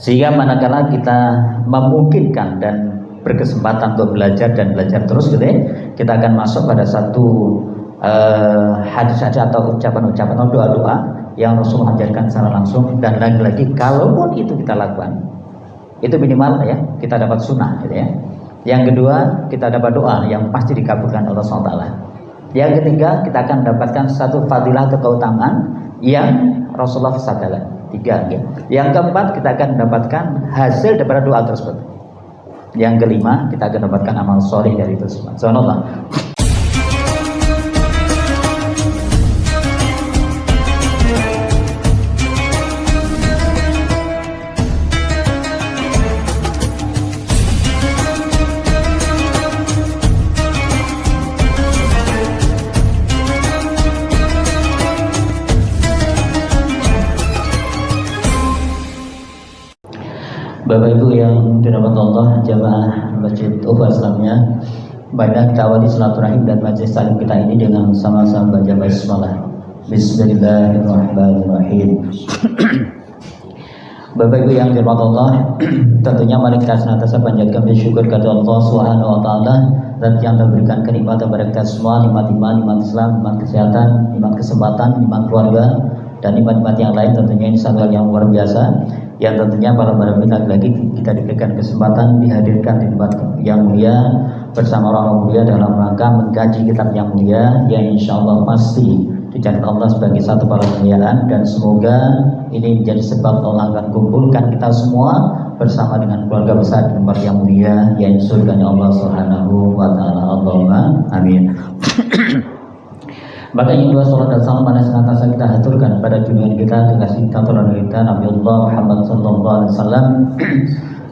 Sehingga manakala kita memungkinkan dan berkesempatan untuk belajar dan belajar terus gitu ya, kita akan masuk pada satu hadis-hadis atau ucapan-ucapan atau doa-doa yang Rasulullah ajarkan secara langsung. Dan lagi-lagi kalaupun itu kita lakukan, itu minimal ya kita dapat sunnah gitu ya. Yang kedua, kita dapat doa yang pasti dikabulkan oleh Allah SWT. Yang ketiga, kita akan mendapatkan satu fadilah atau keutamaan yang Rasulullah sabdakan. 3 ya. Yang keempat, kita akan mendapatkan hasil daripada doa tersebut. Yang kelima, kita akan mendapatkan amal soleh dari itu semua. Subhanallah. Bapak Ibu yang dirahmati Allah, jamaah Masjid Ufa Islamnya, banyak kita awali silaturahim dan majelis salim kita ini dengan sama-sama baca basmalah. Bismillahirrahmanirrahim. Bapak Ibu yang dirahmati Allah, tentunya mari kita senantiasa panjatkan bersyukur kepada Allah Subhanahu wa taala dan yang telah berikan kenikmatan kepada kita semua, nikmat iman, nikmat Islam, nikmat kesehatan, nikmat kesempatan, nikmat keluarga, dan nikmat-nikmat yang lain. Tentunya ini satu hal yang luar biasa, yang tentunya para lagi kita diberikan kesempatan dihadirkan di tempat yang mulia bersama orang mulia dalam rangka mengkaji kitab yang mulia yang insya Allah pasti dicatat Allah sebagai satu kemuliaan. Dan semoga ini menjadi sebab Allah akan kumpulkan kita semua bersama dengan keluarga besar di tempat yang mulia yang surganya Allah Subhanahu wa taala. Allahumma amin. Maka yang dua salat dan salam pada senantiasa kita haturkan pada junjungan kita, kekasih kita, teladan kita, Nabi Allah Muhammad sallallahu alaihi wasallam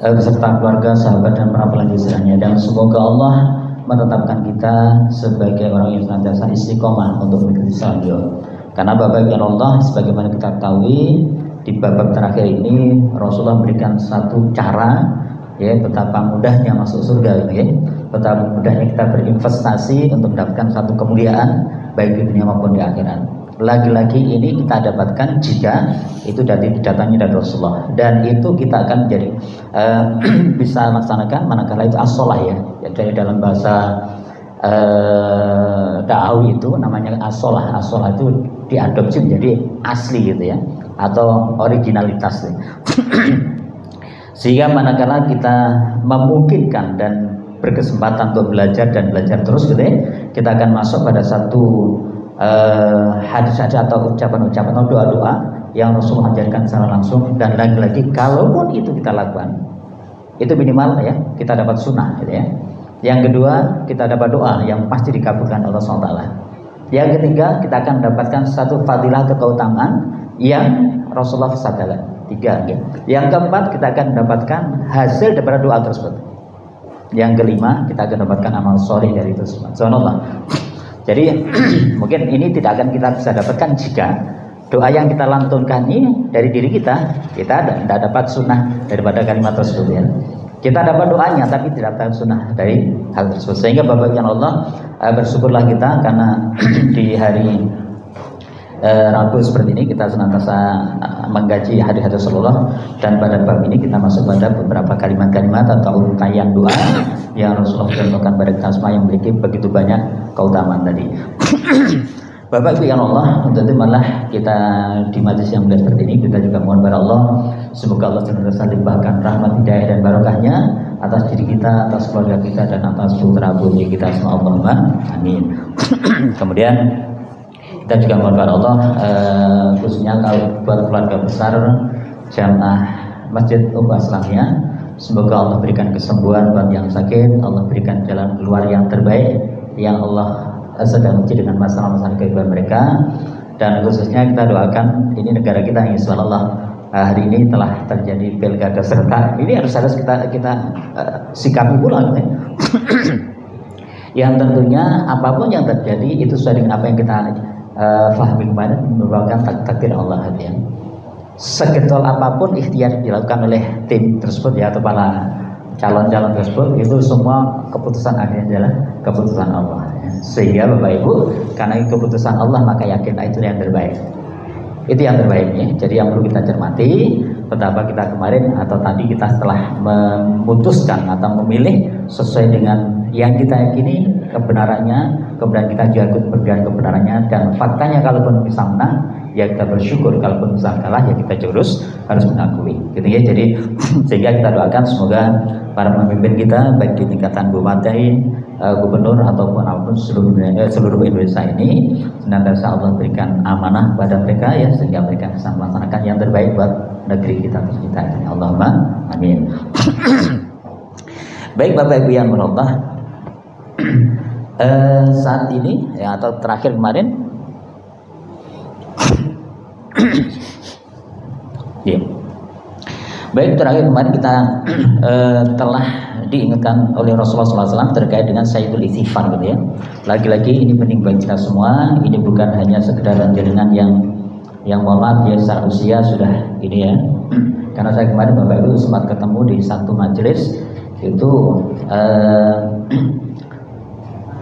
beserta keluarga, sahabat dan para pelajarannya. Dan semoga Allah menetapkan kita sebagai orang yang senantiasa istiqomah untuk mengikuti beliau. Karena Bapak Ibu Allah, sebagaimana kita ketahui di bab terakhir ini Rasulullah memberikan satu cara ya betapa mudahnya masuk surga ya. Betapa mudahnya kita berinvestasi untuk mendapatkan satu kemuliaan baik di dunia maupun di akhirat. Lagi-lagi ini kita dapatkan jika itu datangnya dari Rasulullah, dan itu kita akan menjadi bisa laksanakan manakala itu as-sholah ya. Jadi dalam bahasa da'awi itu namanya as-sholah. As-sholah itu diadopsi menjadi asli gitu ya, atau originalitas ya. Sehingga manakala kita memungkinkan dan berkesempatan untuk belajar dan belajar terus gitu ya, kita akan masuk pada satu hadis-hadis atau ucapan-ucapan atau doa-doa yang Rasulullah ajarkan secara langsung. Dan lagi-lagi kalaupun itu kita lakukan, itu minimal ya kita dapat sunnah gitu ya. Yang kedua, kita dapat doa yang pasti dikabulkan oleh Allah SWT. Yang ketiga, kita akan mendapatkan satu fadilah atau keutamaan yang Rasulullah sabdakan. 3 ya. Yang keempat, kita akan mendapatkan hasil daripada doa tersebut. Yang kelima, kita akan mendapatkan amal soleh dari itu semua. Subhanallah. Jadi mungkin ini tidak akan kita bisa dapatkan jika doa yang kita lantunkan ini dari diri kita tidak dapat sunnah daripada kalimat tersebut ya. Kita dapat doanya tapi tidak dapat sunnah dari hal tersebut. Sehingga Bapak Ibu Allah, bersyukurlah kita karena di hari Rabu seperti ini kita senantiasa mengkaji hadis-hadis Rasulullah, dan pada bab ini kita masuk pada beberapa kalimat-kalimat atau uraian doa yang Rasulullah contohkan pada kita semua yang memiliki begitu banyak keutamaan tadi. Bapak Ibu yang Allah, untuk itu malah kita di majelis yang mulia seperti ini kita juga mohon kepada Allah semoga Allah senantiasa limpahkan rahmat, hidayah dan barokahnya atas diri kita, atas keluarga kita, dan atas putra putri kita semua. Allahumma amin. Kemudian kita juga mohon kepada Allah khususnya kalau buat keluarga besar jamaah Masjid Ufa Islamnya, semoga Allah berikan kesembuhan buat yang sakit, Allah berikan jalan keluar yang terbaik yang Allah sedang uji dengan masalah-masalah kehidupan mereka. Dan khususnya kita doakan ini negara kita yang insyaallah hari ini telah terjadi pilkada serentak, ini harus kita sikapi pula gitu. Yang tentunya apapun yang terjadi itu sesuai dengan apa yang kita fahami kemarin, merupakan takdir Allah ya. Segetol apapun ikhtiar dilakukan oleh tim tersebut ya, atau para calon-calon tersebut, itu semua keputusan akhirnya adalah keputusan Allah ya. Sehingga Bapak Ibu, karena itu keputusan Allah maka yakin itu yang terbaik. Itu yang terbaik ya. Jadi yang perlu kita cermati betapa kita kemarin atau tadi kita setelah memutuskan atau memilih sesuai dengan yang kita yakini kebenarannya, kemudian kita juga ikut berpegang kebenarannya, dan faktanya kalaupun bisa menang ya kita bersyukur, kalaupun bisa kalah ya kita harus mengakui gitu ya. Jadi sehingga kita doakan semoga para pemimpin kita baik di tingkatan bupati, gubernur ataupun apapun seluruh Indonesia ini senantiasa Allah berikan amanah pada mereka ya, sehingga mereka bisa melaksanakan yang terbaik buat negeri kita tercinta ini. Allahumma amin. Baik Bapak Ibu yang berAllah, saat ini ya, atau terakhir kemarin ya. Baik, terakhir kemarin kita telah diingatkan oleh Rasulullah SAW terkait dengan Sayyidul Istighfar gitu ya. Lagi-lagi ini penting bagi kita semua. Ini bukan hanya sekedar jaringan yang mohon maaf ya secara usia sudah ini ya. Karena saya kemarin Bapak Ibu sempat ketemu di satu majelis itu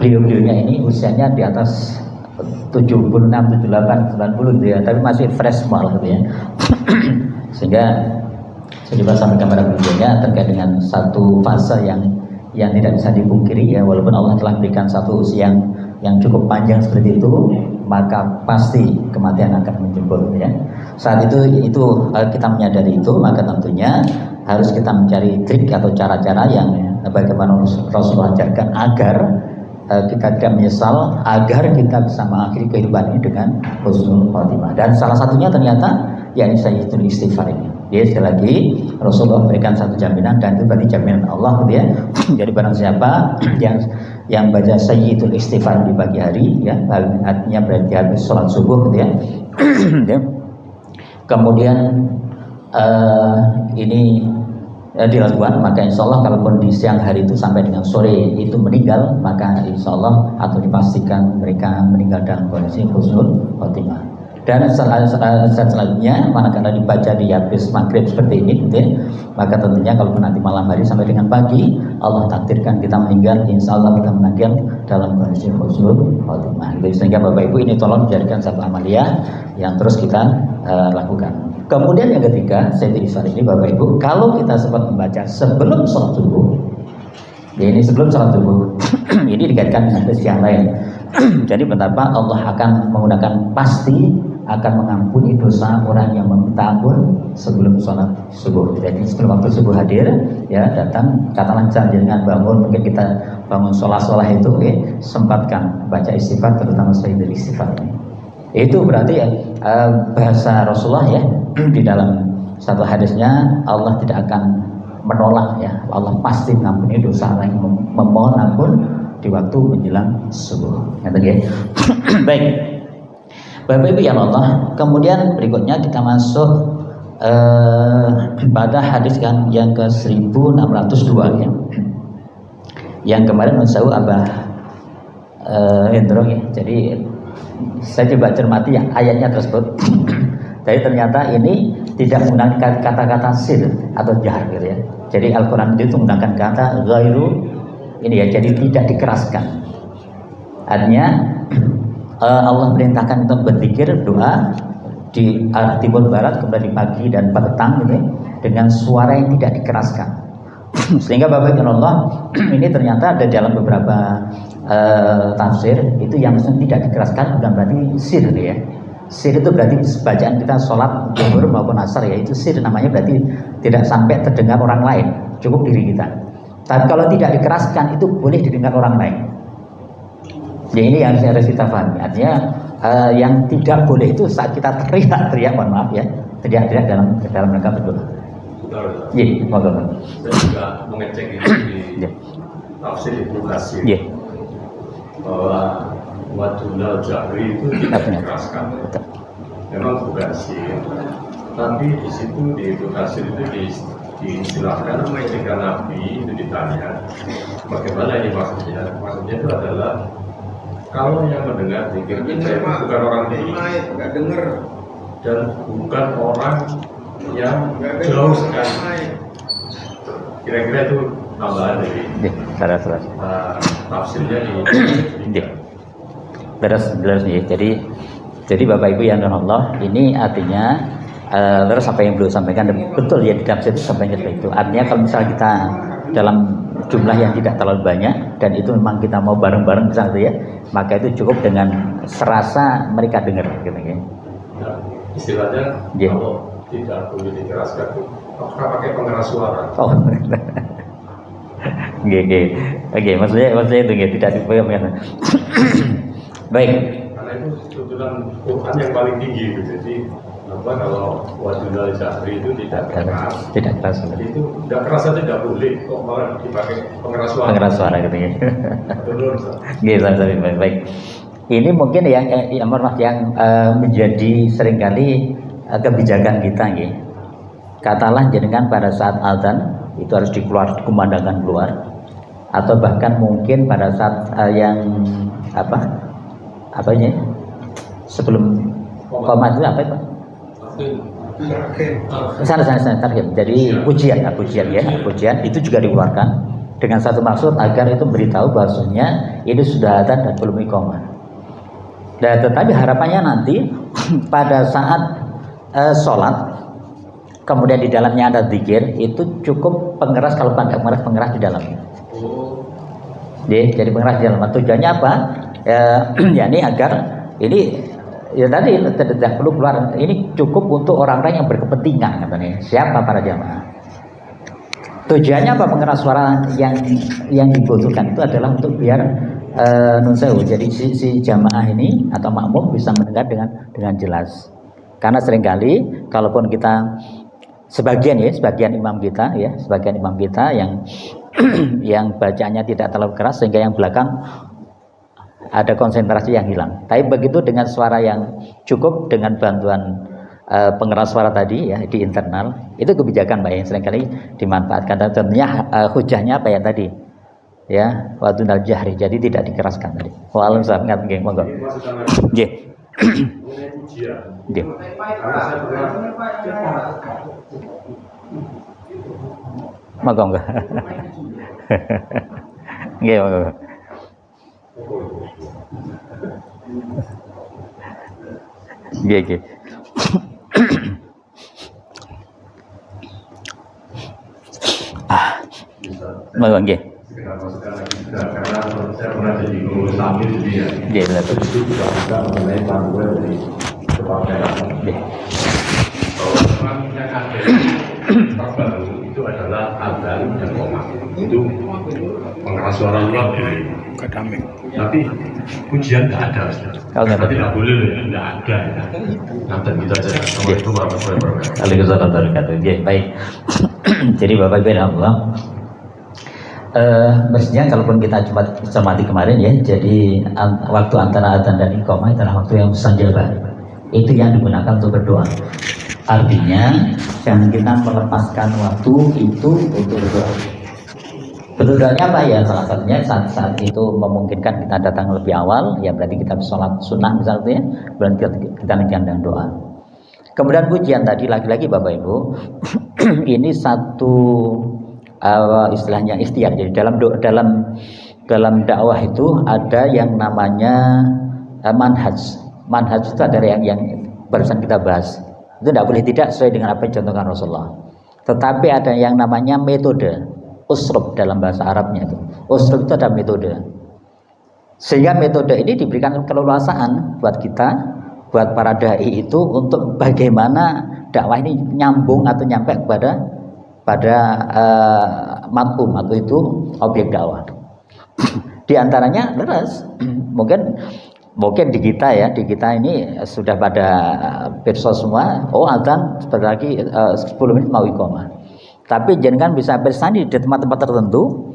beliau-beliaunya ini usianya di atas 76, 78, 90 gitu ya, tapi masih fresh banget gitu ya. Sehingga saya coba sampaikan kepada beliaunya terkait dengan satu fase yang tidak bisa dipungkiri ya, walaupun Allah telah berikan satu usia yang cukup panjang seperti itu, maka pasti kematian akan menjemput ya. Saat itu kita menyadari itu, maka tentunya harus kita mencari trik atau cara-cara yang bagaimana Rasulullah ajarkan agar kita tidak menyesal, agar kita bisa mengakhiri kehidupan ini dengan husnul khotimah. Dan salah satunya ternyata yakni Sayyidul Istighfar ini. Dia sekali lagi Rasulullah berikan satu jaminan, dan itu berarti jaminan Allah gitu ya. Jadi barang siapa yang baca Sayyidul Istighfar di pagi hari ya, artinya berarti habis sholat subuh gitu ya. Kemudian ini dilakukan, maka insya Allah kalaupun di siang hari itu sampai dengan sore itu meninggal, maka insya Allah atau dipastikan mereka meninggal dalam kondisi husnul khotimah. Dan selanjutnya manakala dibaca di habis maghrib seperti ini gitu ya, maka tentunya kalaupun nanti malam hari sampai dengan pagi Allah takdirkan kita meninggal, insya Allah kita meninggal dalam kondisi husnul khotimah. Sehingga Bapak Ibu ini tolong dijadikan satu amaliyah yang terus kita lakukan. Kemudian yang ketiga, Sayyidul Istighfar ini Bapak Ibu, kalau kita sempat membaca sebelum sholat subuh, ya ini sebelum sholat subuh, ini dikaitkan dengan hadis yang lain. Jadi betapa Allah akan menggunakan, pasti akan mengampuni dosa orang yang meminta ampun sebelum sholat subuh. Jadi sebelum waktu subuh hadir, ya datang, katakanlah jangan bangun, mungkin kita bangun sholat itu, sempatkan baca istighfar, terutama Sayyidul Istighfar ini. Itu berarti ya bahasa Rasulullah ya, di dalam satu hadisnya Allah tidak akan menolak ya, Allah pasti mengampuni dosa orang yang memohon ampun di waktu menjelang subuh. Ya. Baik, Bapak Ibu ya Allah. Kemudian berikutnya kita masuk pada hadis yang ke 1602 ya, yang kemarin Masau Abah Hendro ya. Jadi saya coba cermati ya ayatnya tersebut. Jadi ternyata ini tidak menggunakan kata-kata sir atau jahar gitu ya. Jadi Al-Quran itu menggunakan kata ghairu ini ya, jadi tidak dikeraskan. Artinya Allah perintahkan kita berzikir, doa di arah timur barat, kemudian di pagi dan petang gitu ya, dengan suara yang tidak dikeraskan. Sehingga Bapak Ibu Allah ini ternyata ada dalam beberapa tafsir itu yang tidak dikeraskan bukan berarti sir ya. Sir itu berarti bacaan kita sholat zuhur maupun asar ya, itu sir namanya, berarti tidak sampai terdengar orang lain, cukup diri kita. Tapi kalau tidak dikeraskan itu boleh didengar orang lain. Ya ini yang harus kita pahami. Artinya yang tidak boleh itu saat kita teriak-teriak, mohon maaf ya, teriak-teriak dalam rangka berdoa. Iya, mohon maaf. Saya juga mengecek itu di tafsir Ibnu Katsir. Iya. Bahwa wajunal jahri itu tidak dikeraskan. Memang bukan sih, tapi di situ di Ibnu Katsir itu diistilahkan ketika Nabi itu ditanya bagaimana ini maksudnya. Maksudnya itu adalah kalau yang mendengar zikir kita itu bukan orang tinggi, nggak dengar, dan bukan orang yang jauh sekali. Kira-kira itu tambahan dari tafsirnya di beres ya. Jadi Bapak Ibu yang dirahmati Allah, ini artinya Terus apa yang beliau sampaikan betul ya, di dalam situ sampainya seperti itu. Artinya kalau misalnya kita dalam jumlah yang tidak terlalu banyak dan itu memang kita mau bareng-bareng misalnya ya, maka itu cukup dengan serasa mereka dengar gitu ya. Nah, istilahnya kalau tidak boleh dikeraskan itu apakah pakai pengeras suara? Oh. Oke, maksudnya itu ya, tidak dipegang. Baik. Karena itu tuntunan Quran yang paling tinggi itu. Jadi kalau wadunal jahri itu tidak keras. Tidak keras. Jadi itu tidak keras saja tidak boleh. Kok malah dipakai pengeras suara? Pengeras suara gitu ya. Betul. Baik. Ini mungkin yang menjadi seringkali kebijakan kita ya. Katalah jenengan pada saat azan itu harus dikumandangkan keluar, atau bahkan mungkin pada saat yang apanya sebelum koma itu apa itu? Sana. Jadi pujian itu juga dikeluarkan dengan satu maksud agar itu beritahu bahwasanya ini sudah azan dan belum iqamah. Dan tetapi harapannya nanti pada saat sholat, kemudian di dalamnya ada zikir, itu cukup pengeras, kalau tidak pengeras di dalamnya. Jadi pengeras di dalam. Tujuannya apa? Ya ini agar ini ya tadi tidak perlu keluar. Ini cukup untuk orang-orang yang berkepentingan katanya. Siapa para jamaah? Tujuannya apa pengeras suara yang dibutuhkan itu adalah untuk biar nunsewu. Jadi si jamaah ini atau makmum bisa mendengar dengan jelas. Karena seringkali kalaupun kita sebagian imam kita yang bacaannya tidak terlalu keras sehingga yang belakang ada konsentrasi yang hilang. Tapi begitu dengan suara yang cukup dengan bantuan pengeras suara tadi ya di internal, itu kebijakan Pak yang seringkali dimanfaatkan. Dan tentunya hujahnya apa ya tadi? Ya, wadunal jahri, jadi tidak dikeraskan tadi. Waalaikumsalam nggih monggo. Nggih. Nggih. Monggo enggak. Nggih monggo. Nggih. Monggo nggih. Karena saya pernah jadi guru Islam jadi ya. Itu juga mengenai panduan dari kepartean. Kalau yang ada terbaru itu adalah azan dan qomah. Itu pengeras suara luar dari akademik. Tapi pujian tidak ada. Kalau tidak boleh, tidak ada. Nanti kita cek. Assalamualaikum warahmatullahi wabarakatuh. Waalaikumsalam warahmatullahi wabarakatuh. Baik. Jadi Bapak Ibu Allah. Mestinya kalaupun kita cermati kemarin ya, jadi waktu antara adzan dan iqamah adalah waktu yang mustajabah. Itu yang digunakan untuk berdoa. Artinya jangan kita melepaskan waktu itu untuk berdoa. Berdoanya apa ya? Salah satunya saat itu memungkinkan kita datang lebih awal, ya berarti kita sholat sunnah misalnya, kemudian kita lanjutkan dengan doa. Kemudian pujian tadi lagi-lagi Bapak Ibu, ini satu istilahnya ikhtiar. Jadi dalam dakwah itu ada yang namanya manhaj. Manhaj itu ada yang barusan kita bahas. Itu tidak boleh tidak sesuai dengan apa yang dicontohkan Rasulullah. Tetapi ada yang namanya metode, uslub dalam bahasa Arabnya itu. Uslub itu ada metode. Sehingga metode ini diberikan keleluasaan buat kita, buat para dai itu untuk bagaimana dakwah ini nyambung atau nyampe pada mat'um atau itu objek dakwah. Di antaranya leres. Mungkin di kita ini sudah pada perso semua. Azan sebentar lagi 10 menit mau iqamah. Tapi jangan bisa bersanding di tempat-tempat tertentu.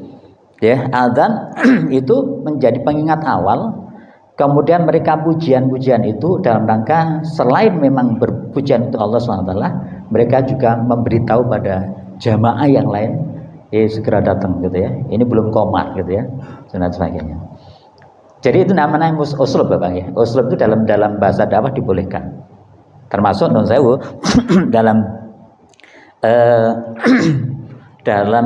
Ya, azan itu menjadi pengingat awal. Kemudian mereka pujian-pujian itu dalam rangka selain memang berpujian untuk Allah SWT, mereka juga memberitahu pada jamaah yang lain segera datang gitu ya. Ini belum qomat gitu ya, dan sebagainya. Jadi itu namanya uslub Bapak ya. Uslub itu dalam bahasa dakwah dibolehkan. Termasuk non sewu dalam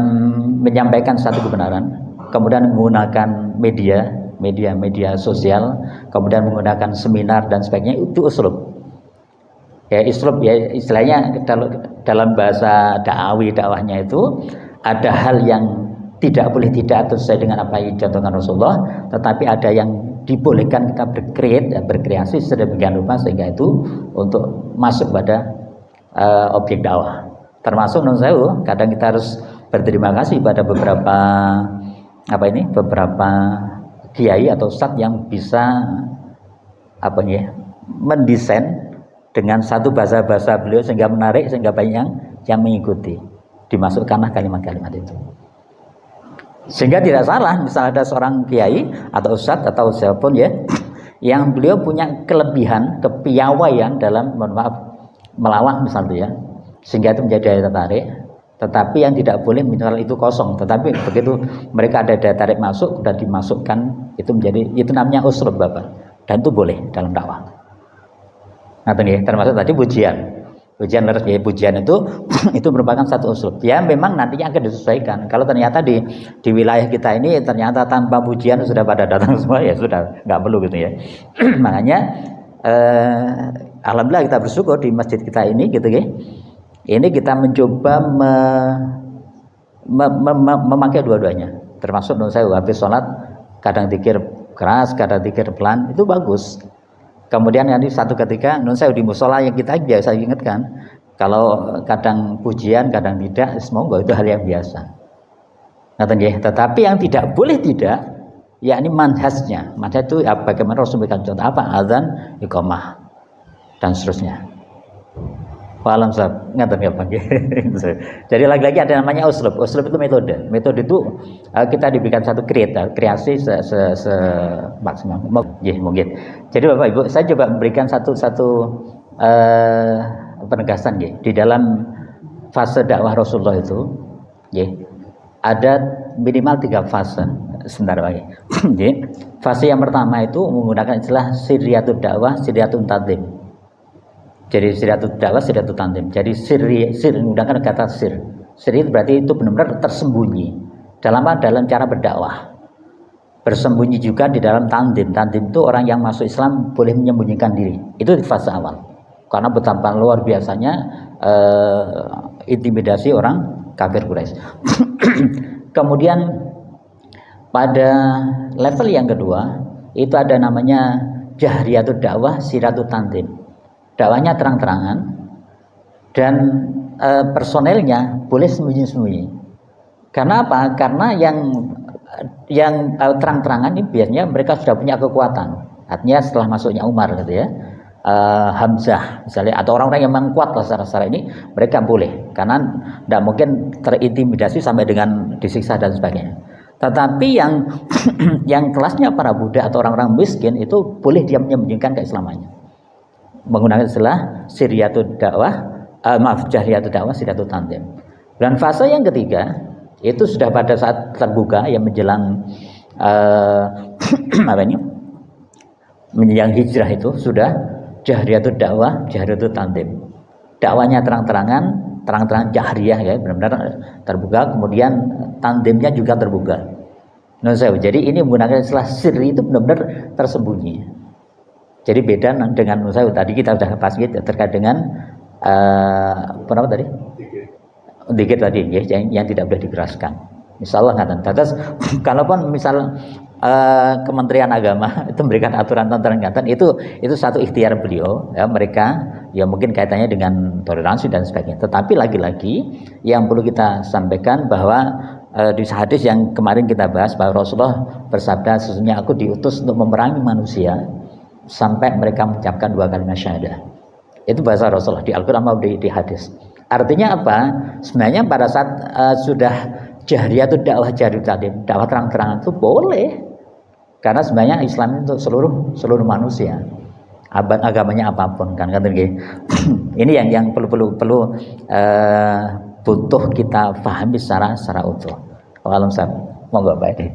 menyampaikan satu kebenaran, kemudian menggunakan media sosial, kemudian menggunakan seminar dan sebagainya, itu uslub. Ya uslub ya istilahnya dalam bahasa dakwahnya itu ada hal yang tidak boleh tidak sesuai dengan apa yang dicontohkan Rasulullah, tetapi ada yang dibolehkan kita berkreasi sedemikian rupa sehingga itu untuk masuk pada objek dakwah. Termasuk menurut saya kadang kita harus berterima kasih pada beberapa kiai atau ustadz yang bisa mendesain dengan satu bahasa beliau sehingga menarik, sehingga banyak yang mengikuti, dimasukkanlah kalimat-kalimat itu. Sehingga tidak salah misalnya ada seorang kiai atau ustadz atau siapapun ya yang beliau punya kelebihan, kepiawaian dalam melawak misalnya ya, sehingga itu menjadi daya tarik. Tetapi yang tidak boleh misalnya itu kosong, tetapi begitu mereka ada daya tarik masuk sudah dimasukkan, itu namanya uslub Bapak, dan itu boleh dalam dakwah. Nah, termasuk tadi pujian itu merupakan satu uslub. Ya memang nantinya akan disesuaikan. Kalau ternyata di wilayah kita ini ternyata tanpa pujian sudah pada datang semua, ya sudah nggak perlu gitu ya. Makanya alhamdulillah kita bersyukur di masjid kita ini gitu ya. Ini kita mencoba memakai dua-duanya. Termasuk menurut saya habis sholat kadang zikir keras, kadang zikir pelan, itu bagus. Kemudian nanti satu ketika menurut saya di musola yang kita biasa ingatkan, kalau kadang pujian, kadang tidak, semoga itu hal yang biasa. Tetapi yang tidak boleh tidak, yakni manhajnya. Manhaj itu bagaimana Rasul memberikan contoh apa? Azan, iqamah dan seterusnya. Walam sahab, ngatain ya Pak. Jadi lagi-lagi ada namanya uslub. Uslub itu metode. Metode itu kita diberikan satu kreasi maksimal. Mungkin. Jadi Bapak Ibu, saya coba memberikan satu penegasan ya. Di dalam fase dakwah Rasulullah itu, ya, ada minimal 3 fase. Sebentar Pak. Ya. Fase yang pertama itu menggunakan istilah sirriyatud dakwah, sirriyatun tadim. Jadi sirriyatut dakwah, sirriyatut tandim. Jadi sir menggunakan kata sir. Sir itu berarti itu benar-benar tersembunyi dalam cara berdakwah. Bersembunyi juga di dalam tandim. Tandim itu orang yang masuk Islam boleh menyembunyikan diri. Itu di fase awal. Karena betapa luar biasanya intimidasi orang kafir Quraisy. Kemudian pada level yang kedua itu ada namanya jahriyatut dakwah, sirriyatut tandim. Dakwahnya terang-terangan dan personelnya boleh sembunyi-sembunyi. Karena apa? Karena yang terang-terangan ini biasanya mereka sudah punya kekuatan. Artinya setelah masuknya Umar gitu ya, Hamzah misalnya, atau orang-orang yang memang kuat secara ini, mereka boleh. Karena tidak mungkin terintimidasi sampai dengan disiksa dan sebagainya. Tetapi yang kelasnya para budak atau orang-orang miskin itu boleh dia menyembunyikan keislamannya. Menggunakan istilah sirriyatud dakwah, jahriyatud dakwah, sirriyatut tandim. Dan fase yang ketiga itu sudah pada saat terbuka yang menjelang menjelang hijrah itu sudah jahriyatud dakwah, jahriyatut tandim. Dakwanya terang-terangan jahriyah ya, benar-benar terbuka, kemudian tandemnya juga terbuka. Jadi ini menggunakan istilah sirri itu benar-benar tersembunyi. Jadi beda dengan menurut saya tadi kita sudah bahas gitu terkait dengan apa tadi? Dikit tadi ya, yang tidak boleh dikeraskan. Misalnya terus kalaupun misal Kementerian Agama itu memberikan aturan itu satu ikhtiar beliau ya, mereka ya mungkin kaitannya dengan toleransi dan sebagainya. Tetapi lagi-lagi yang perlu kita sampaikan bahwa di hadis yang kemarin kita bahas bahwa Rasulullah bersabda, sesungguhnya aku diutus untuk memerangi manusia sampai mereka mengucapkan 2 kalimat syahadah. Itu bahasa Rasulullah di Al-Quran maupun di hadis. Artinya apa? Sebenarnya pada saat sudah jahriyatud dakwah, jahriyatut tandim, dakwah terang-terangan itu boleh. Karena sebenarnya Islam itu seluruh manusia. Agamanya apapun kan ini yang perlu butuh kita pahami secara utuh. Wallahualam sahab. Monggo Pak Edi.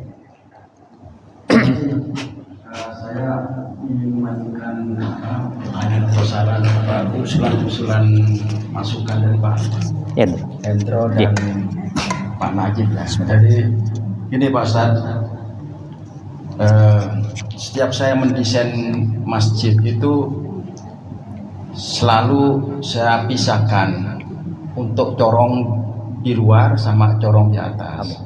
Saya ingin memajukan saran usulan masukan dari Pak Hendro dan Pak Najib ya. Jadi ini Pak Ustaz, setiap saya mendesain masjid itu selalu saya pisahkan untuk corong di luar sama corong di atas.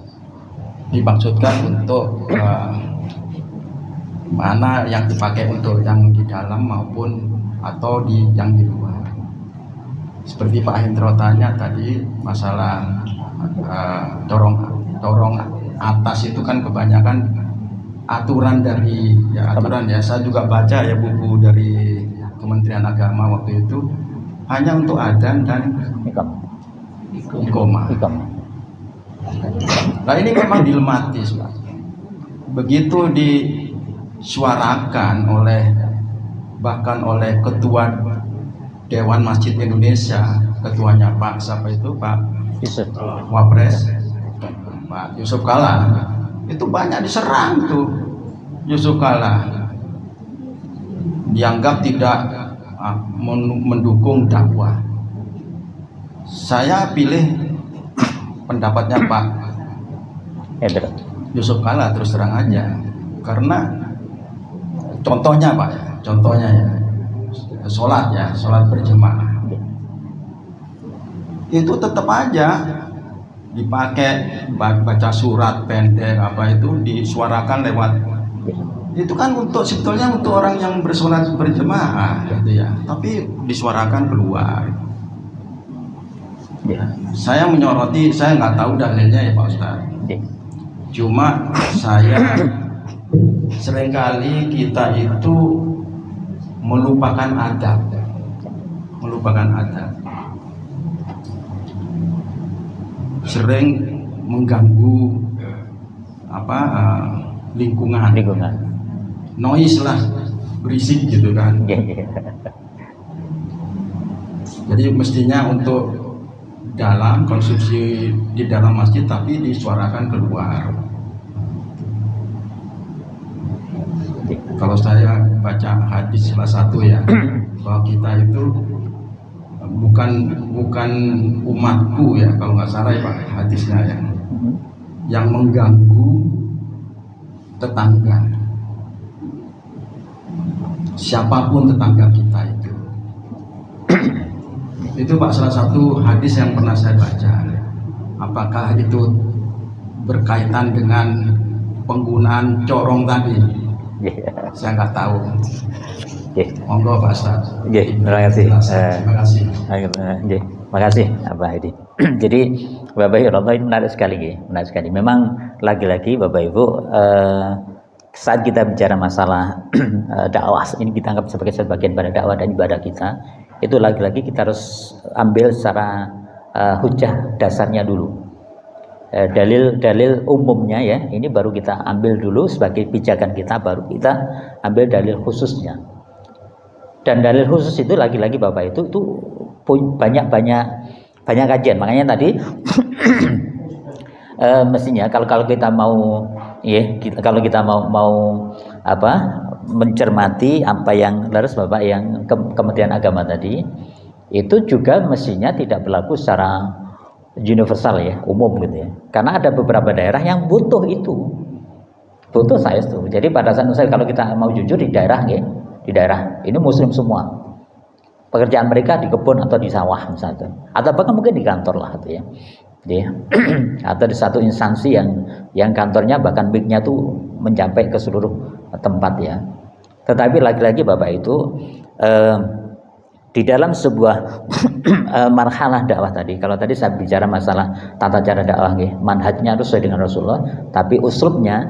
Dimaksudkan untuk mana yang dipakai untuk yang di dalam maupun atau yang di luar. Seperti Pak Hendro tanya tadi masalah corong atas itu kan kebanyakan aturan dari aturan ya. Saya juga baca ya buku dari Kementerian Agama waktu itu hanya untuk adzan dan iqamah. Nah ini memang dilematis, Pak. Begitu disuarakan bahkan oleh Ketua Dewan Masjid Indonesia, ketuanya Pak siapa itu Pak Wapres, Pak Yusuf Kalla, itu banyak diserang tuh Yusuf Kalla. Dianggap tidak mendukung dakwah. Saya pilih pendapatnya Pak Yusuf Kalla terus terang aja, karena contohnya Pak, contohnya ya sholat berjemaah itu tetap aja dipakai baca surat pendek apa itu disuarakan lewat. Itu kan sebetulnya untuk orang yang bersolat berjemaah gitu ya, tapi disuarakan keluar. Saya menyoroti, saya nggak tahu dalilnya ya Pak Ustadz. Cuma saya seringkali kita itu melupakan adab, sering mengganggu lingkungan. Noise lah, berisik gitu kan. Jadi mestinya untuk dalam konsumsi di dalam masjid tapi disuarakan keluar. Kalau saya baca hadis salah satu ya, bahwa kita itu bukan umatku ya, kalau nggak salah ya Pak hadisnya ya, yang mengganggu tetangga. Siapapun tetangga kita itu Pak salah satu hadis yang pernah saya baca. Apakah itu berkaitan dengan penggunaan corong tadi? Saya nggak tahu. Monggo Pak Ustaz. Terima kasih. Terima kasih. Terima kasih Pak Hedi. Jadi Bapak Ibu ini menarik sekali. Memang lagi-lagi Bapak Ibu saat kita bicara masalah dakwah ini kita anggap sebagai sebagian pada dakwah dan ibadah kita, itu lagi-lagi kita harus ambil secara hujah dasarnya dulu, dalil umumnya ya, ini baru kita ambil dulu sebagai pijakan kita, baru kita ambil dalil khususnya. Dan dalil khusus itu lagi-lagi Bapak itu banyak kajian. Makanya tadi mestinya kalau kita mau kalau kita mau mencermati apa yang laras Bapak yang Kementerian Agama tadi, itu juga mestinya tidak berlaku secara universal ya, umum gitu ya. Karena ada beberapa daerah yang butuh saya itu. Jadi pada saat misalnya kalau kita mau jujur di daerah ini muslim semua, pekerjaan mereka di kebun atau di sawah misalnya, atau bahkan mungkin di kantor lah gitu ya. Atau di satu instansi yang kantornya bahkan mic-nya tuh mencapai ke seluruh tempat ya. Tetapi lagi-lagi Bapak itu di dalam sebuah marhalah dakwah tadi, kalau tadi saya bicara masalah tata cara dakwah manhajnya harus sesuai dengan Rasulullah, tapi uslubnya,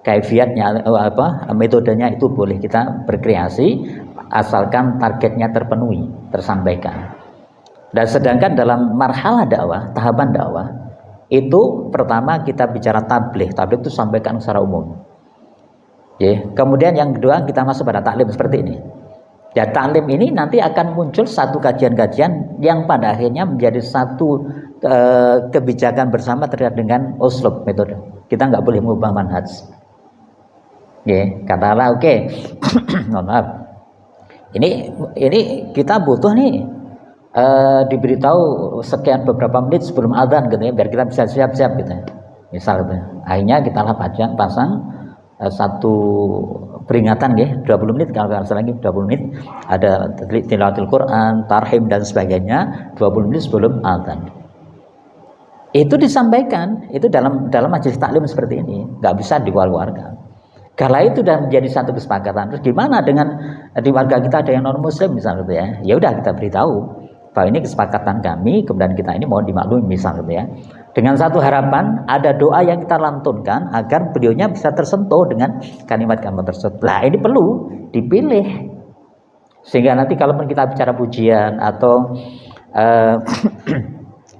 kaifiatnya metodenya itu boleh kita berkreasi asalkan targetnya terpenuhi, tersampaikan. Dan sedangkan dalam marhalah dakwah, tahapan dakwah itu pertama kita bicara tabligh itu sampaikan secara umum. Kemudian yang kedua kita masuk pada taklim seperti ini. Ya, taklim ini nanti akan muncul satu kajian-kajian yang pada akhirnya menjadi satu kebijakan bersama terkait dengan uslub, metode. Kita nggak boleh mengubah manhaj. Katakanlah oke. Mohon maaf. Ini kita butuh nih diberitahu sekian beberapa menit sebelum adzan gitu ya, biar kita bisa siap-siap gitu ya. Misal gitu. Akhirnya kita pasang satu peringatan ya 20 menit kalau nggak salah lagi 20 menit ada tilawatul Quran, tarhim dan sebagainya 20 menit sebelum azan. Itu disampaikan itu dalam majelis taklim seperti ini, nggak bisa dikeluarkan. Kala itu sudah menjadi satu kesepakatan. Terus gimana dengan di warga kita ada yang non muslim misalnya gitu ya? Ya udah kita beritahu bahwa ini kesepakatan kami, kemudian kita ini mohon dimaklumi misalnya gitu ya. Dengan satu harapan ada doa yang kita lantunkan agar beliaunya bisa tersentuh dengan kalimat-kalimat tersebut. Nah ini perlu dipilih sehingga nanti kalaupun kita bicara pujian atau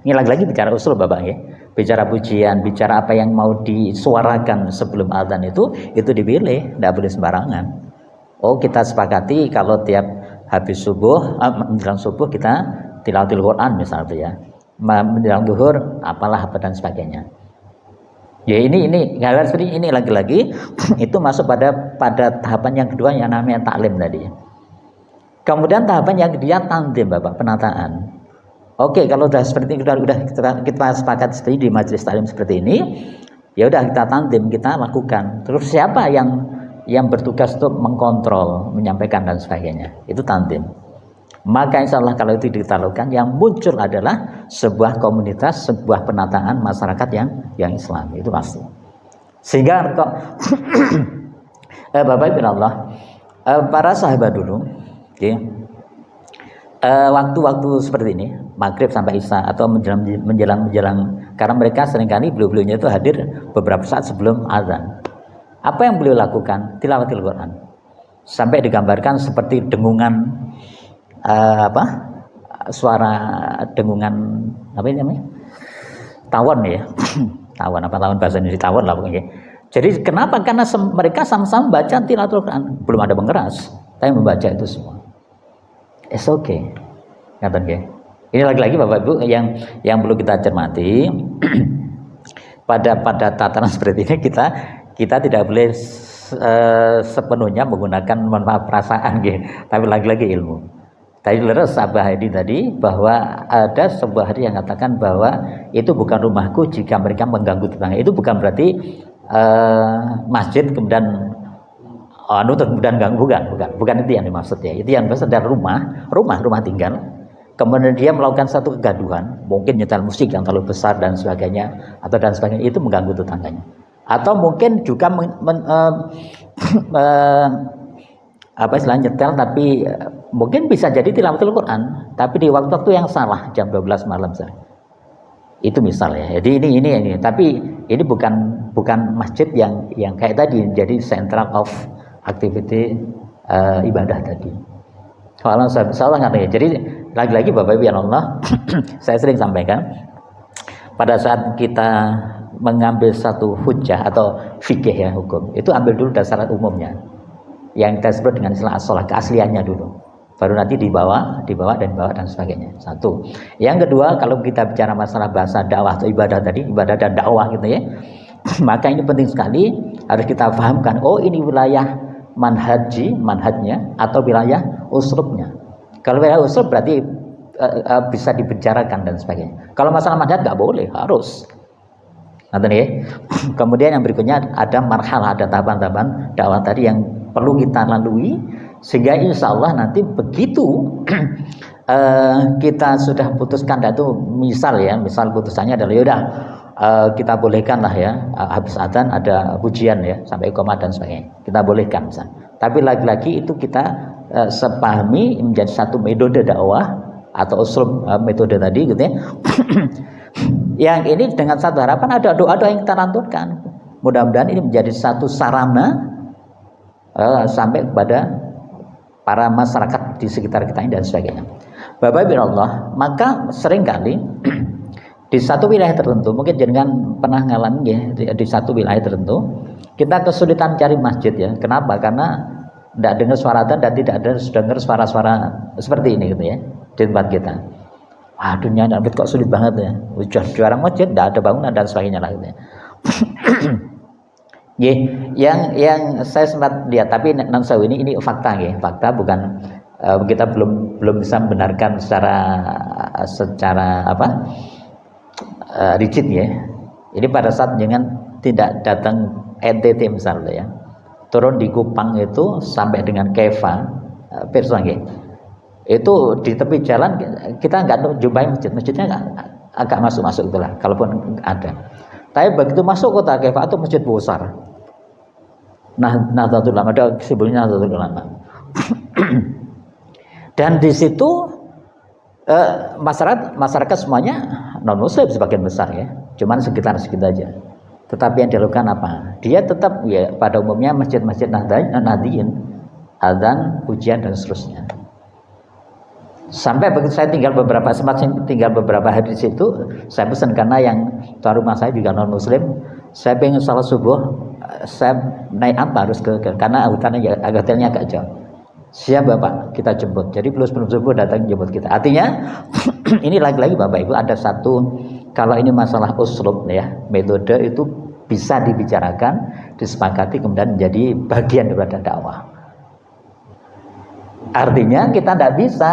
ini lagi-lagi bicara usul Bapak ya, bicara pujian, bicara apa yang mau disuarakan sebelum azan itu dipilih, tidak boleh sembarangan. Oh kita sepakati kalau tiap habis subuh, menjelang subuh kita tilawatul Quran misalnya ya, menjelang zuhur apalah apa dan sebagainya. Ya ini hal seperti ini lagi-lagi itu masuk pada tahapan yang kedua yang namanya taklim tadi. Kemudian tahapan yang ketiga tanzim Bapak, penataan. Oke, kalau sudah seperti ini kita sepakat seperti di majelis taklim seperti ini, ya udah kita tanzim, kita lakukan. Terus siapa yang bertugas untuk mengkontrol, menyampaikan dan sebagainya? Itu tanzim. Maka insya Allah kalau itu kita lakukan, yang muncul adalah sebuah komunitas, sebuah penataan masyarakat yang Islam, itu pasti. Sehingga kok Bapak Ibu Allah, para sahabat dulu, okay, waktu-waktu seperti ini, maghrib sampai isya atau menjelang karena mereka seringkali beliau-beliaunya itu hadir beberapa saat sebelum azan. Apa yang beliau lakukan? Tilawatil Quran. Sampai digambarkan seperti dengungan suara dengungan apa ini namanya? Tawon ya. Tawon bahasa Indonesia tawon lah pokoknya. Jadi kenapa? Karena mereka sama-sama baca tilawatil Quran, belum ada mengeras, tapi membaca itu semua. It's okay. Ngaten nggih. Ini lagi-lagi Bapak Ibu yang perlu kita cermati. pada tataran seperti ini kita tidak boleh sepenuhnya menggunakan manfaat perasaan gitu, tapi lagi-lagi ilmu. Tadi leres Abah Hadi tadi bahwa ada sebuah hadis yang mengatakan bahwa itu bukan rumahku jika mereka mengganggu tetangga. Itu bukan berarti masjid kemudian kemudian ganggu, bukan itu yang dimaksud ya. Itu yang dimaksud adalah rumah tinggal. Kemudian dia melakukan satu kegaduhan, mungkin nyetel musik yang terlalu besar dan sebagainya, atau dan sebagainya, itu mengganggu tetangganya. Atau mungkin juga nyetel tapi mungkin bisa jadi tilawatul Quran, tapi di waktu-waktu yang salah, jam 12 malam misalnya. Itu misalnya. Jadi ini. Tapi ini bukan masjid yang kayak tadi jadi central of activity ibadah tadi. Soalnya salah nggak ya. Jadi lagi-lagi Bapak Ibu yang Allah, saya sering sampaikan pada saat kita mengambil satu hujjah atau fikih ya hukum, itu ambil dulu dasar umumnya, yang kita sebut dengan istilah as-shalah, keasliannya dulu. Baru nanti dibawa dan sebagainya. Satu. Yang kedua, kalau kita bicara masalah bahasa dakwah atau ibadah tadi, ibadah dan dakwah gitu ya, maka ini penting sekali harus kita pahamkan. Oh ini wilayah manhajnya atau wilayah uslubnya. Kalau wilayah uslub berarti bisa dibicarakan dan sebagainya. Kalau masalah manhaj nggak boleh, harus. Nanti nih. Kemudian yang berikutnya ada marhalah, ada tahapan-tahapan dakwah tadi yang perlu kita lalui sehingga insya Allah nanti begitu kita sudah putuskan, dan itu misal putusannya adalah yaudah kita bolehkan lah ya, habis adzan ada pujian ya sampai iqamah dan sebagainya, kita bolehkan misal. Tapi lagi-lagi itu kita sepahami menjadi satu metode dakwah atau usul metode tadi gitu ya. Yang ini dengan satu harapan ada doa-doa yang kita lantunkan. Mudah-mudahan ini menjadi satu sarana sampai kepada para masyarakat di sekitar kita ini dan sebagainya. Bapak Ibu Allah, maka seringkali di satu wilayah tertentu, mungkin jangan pernah ngalamin ya, di satu wilayah tertentu kita kesulitan cari masjid ya. Kenapa? Karena tidak dengar suara adzan dan tidak ada dengar suara-suara seperti ini gitu ya di tempat kita. Waduh, nyari kok sulit banget ya. Jarang masjid, tidak ada bangunan dan sebagainya lah gitu ya. yang saya sempat lihat, tapi nansau ini fakta ya, fakta bukan kita belum bisa membenarkan secara rigid ya. Ini pada saat jangan tidak datang NTT misalnya ya, turun di Kupang itu sampai dengan Keva, pirsa nggih. Itu di tepi jalan kita nggak jumpai masjidnya agak masuk itulah, kalaupun ada. Tapi begitu masuk kota Keva itu masjid besar. Nahdlatul Ulama, ada simbolnya Nahdlatul Ulama. Dan di situ masyarakat semuanya non muslim sebagian besar ya, cuman sekitar aja. Tetapi yang dilakukan apa? Dia tetap ya pada umumnya masjid-masjid Nahdliyin, adzan, pujian dan seterusnya. Sampai begitu saya tinggal beberapa hari di situ, saya pesan karena yang tuan rumah saya juga non muslim, saya pengen salat subuh, saya naik apa harus ke karena hotelnya agak jauh. Siap Bapak, kita jemput. Jadi belum subuh datang jemput kita. Artinya ini lagi-lagi Bapak Ibu ada satu, kalau ini masalah uslub ya, metode itu bisa dibicarakan, disepakati kemudian menjadi bagian daripada dakwah. Artinya kita tidak bisa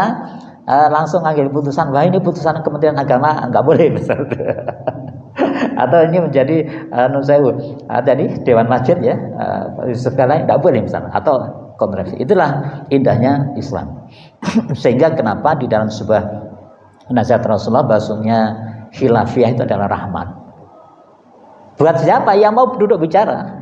langsung ambil putusan, wah ini putusan Kementerian Agama nggak boleh misalnya. Atau ini menjadi tadi Dewan Masjid ya, sekali nggak boleh misalnya, atau kontroversi. Itulah indahnya Islam. Sehingga kenapa di dalam sebuah nasihat Rasulullah bahasanya khilafiyah itu adalah rahmat. Buat siapa yang mau duduk bicara?